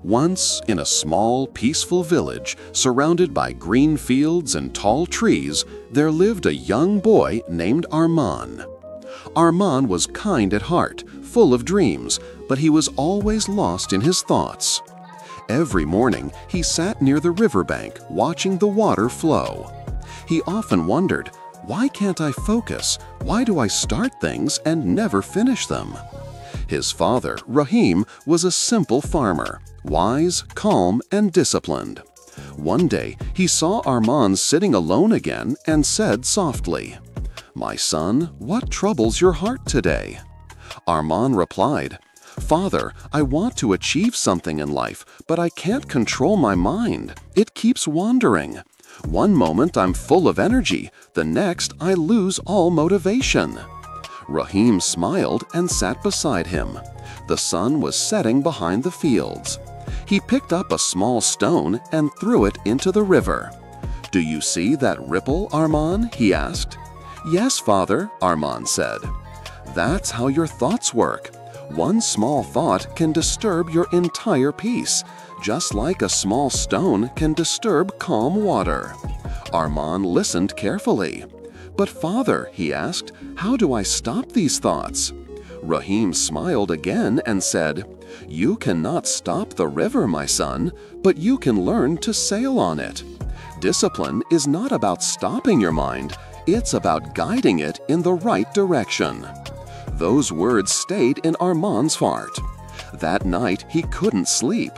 Once, in a small, peaceful village surrounded by green fields and tall trees, there lived a young boy named Arman. Arman was kind at heart, full of dreams, but he was always lost in his thoughts. Every morning, he sat near the riverbank, watching the water flow. He often wondered, "Why can't I focus? Why do I start things and never finish them?" His father, Rahim, was a simple farmer, wise, calm, and disciplined. One day, he saw Arman sitting alone again and said softly, "My son, what troubles your heart today?" Arman replied, "Father, I want to achieve something in life, but I can't control my mind. It keeps wandering. One moment I'm full of energy, the next I lose all motivation." Rahim smiled and sat beside him. The sun was setting behind the fields. He picked up a small stone and threw it into the river. "Do you see that ripple, Arman?" he asked. "Yes, father," Arman said. "That's how your thoughts work. One small thought can disturb your entire peace, just like a small stone can disturb calm water." Arman listened carefully. "But father," he asked, "how do I stop these thoughts?" Rahim smiled again and said, "You cannot stop the river, my son, but you can learn to sail on it. Discipline is not about stopping your mind, it's about guiding it in the right direction." Those words stayed in Arman's heart. That night he couldn't sleep.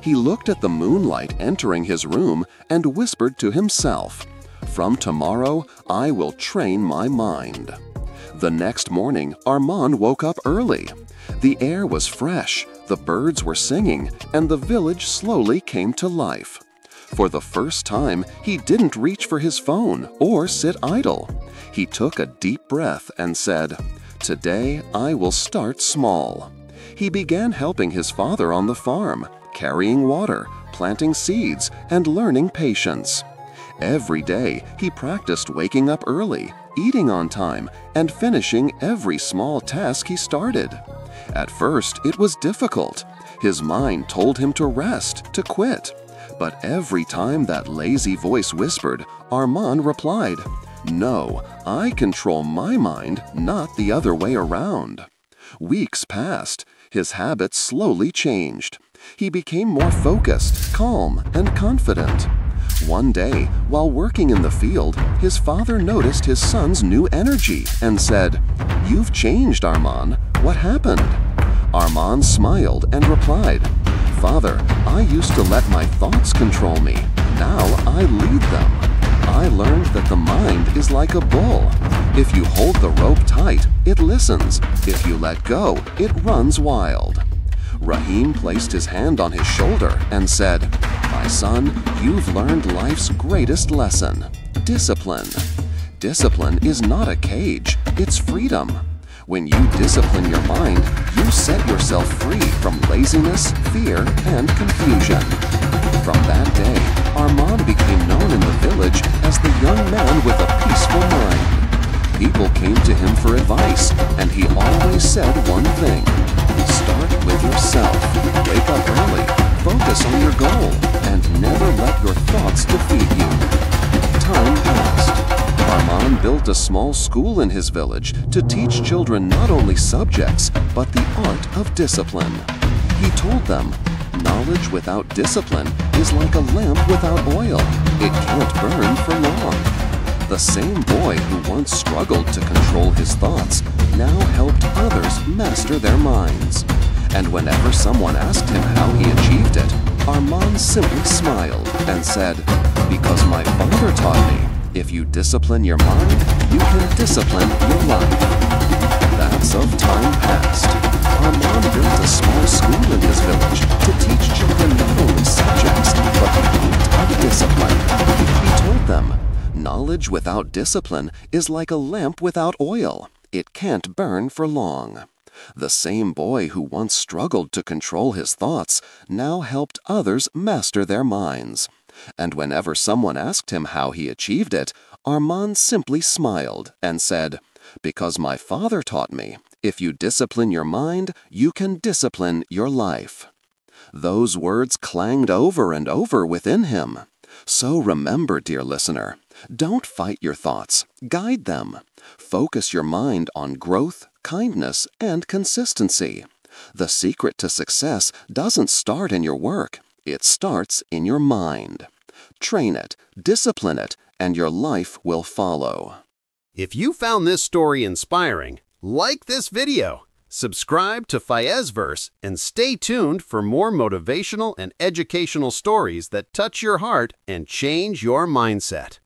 He looked at the moonlight entering his room and whispered to himself, "From tomorrow, I will train my mind." The next morning, Arman woke up early. The air was fresh, the birds were singing, and the village slowly came to life. For the first time, he didn't reach for his phone or sit idle. He took a deep breath and said, "Today, I will start small." He began helping his father on the farm, carrying water, planting seeds, and learning patience. Every day, he practiced waking up early, eating on time, and finishing every small task he started. At first, it was difficult. His mind told him to rest, to quit. But every time that lazy voice whispered, Arman replied, "No, I control my mind, not the other way around." Weeks passed. His habits slowly changed. He became more focused, calm, and confident. One day, while working in the field, his father noticed his son's new energy and said, "You've changed, Arman. What happened?" Arman smiled and replied, "Father, I used to let my thoughts control me. Now I lead them. I learned that the mind is like a bull. If you hold the rope tight, it listens. If you let go, it runs wild." Rahim placed his hand on his shoulder and said, "My son, you've learned life's greatest lesson, discipline. Discipline is not a cage, it's freedom. When you discipline your mind, you set yourself free from laziness, fear, and confusion." From that day, Arman became known in the village as the young man with a peaceful mind. People came to him for advice, and he always said one thing: start with yourself, wake up early, focus on your goal, and never let your thoughts defeat you. Time passed. Arman built a small school in his village to teach children not only subjects, but the art of discipline. He told them, "Knowledge without discipline is like a lamp without oil. It can't burn for long." The same boy who once struggled to control his thoughts now helped others master their minds. And whenever someone asked him how he achieved it, Arman simply smiled and said, "Because my father taught me, if you discipline your mind, you can discipline your life." That's of time passed. Arman built a small school in his village to teach children not only subjects, but the art of discipline. He told them, "Knowledge without discipline is like a lamp without oil. It can't burn for long." The same boy who once struggled to control his thoughts now helped others master their minds. And whenever someone asked him how he achieved it, Arman simply smiled and said, "Because my father taught me, if you discipline your mind, you can discipline your life." Those words clanged over and over within him. So remember, dear listener, don't fight your thoughts, guide them. Focus your mind on growth, kindness, and consistency. The secret to success doesn't start in your work, it starts in your mind. Train it, discipline it, and your life will follow. If you found this story inspiring, like this video, subscribe to FAIYAZ Verse, and stay tuned for more motivational and educational stories that touch your heart and change your mindset.